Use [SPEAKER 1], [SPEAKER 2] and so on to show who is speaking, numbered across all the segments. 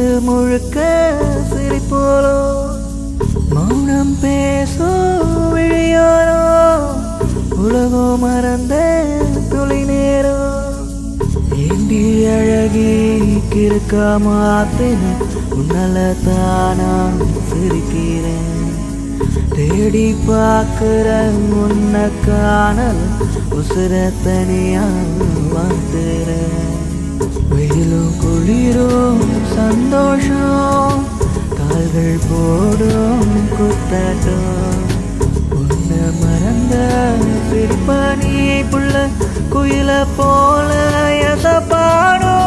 [SPEAKER 1] மனசு முழுக்க சிரிப்போலோ மௌனம் பேசும் விழியோரோ உலகம் மறந்த துளி நேரம் ஏண்டி அழகி கிறுக்கா மாத்தின உன்னால தானா சிரிக்கிறேன் தேடி பார்க்கிற உன்னை காணல் உசுர தனியா வாழ்த்துறேன் வெயிலும் குளிரும் சந்தோஷம் கால்கள் போடும் குத்தாட்டம் உன்னை மறந்த சிரிப்பானி புள்ள குயில போல எசப்பாடும்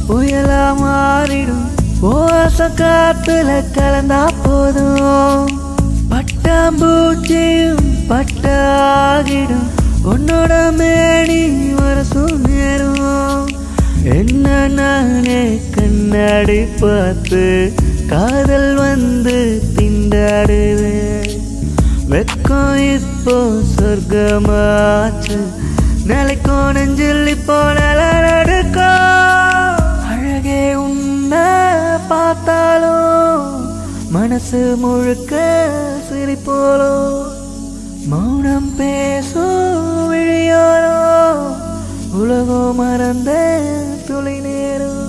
[SPEAKER 1] புயலா மாறிடும் ஓச காத்துல கலந்தா போதும் பட்டாம்பூச்சியும் பட்டாகிடும் உன்னோட மேனி வரசும் நேரும் என்ன நானே கண்ணாடி பார்த்து காதல் வந்து திண்டாடுவேன் வெக்கம் இப்போ சொர்க்கமாச்சு நிலைக்கோ நெஞ்சில் இப்போ நடக்கோ அழகே உன்னை பார்த்தாலும் மனசு முழுக்க சிரிப்போலோ மௌனம் பேசும் விழியோரோ உலகம் மறந்த துளி நேரம்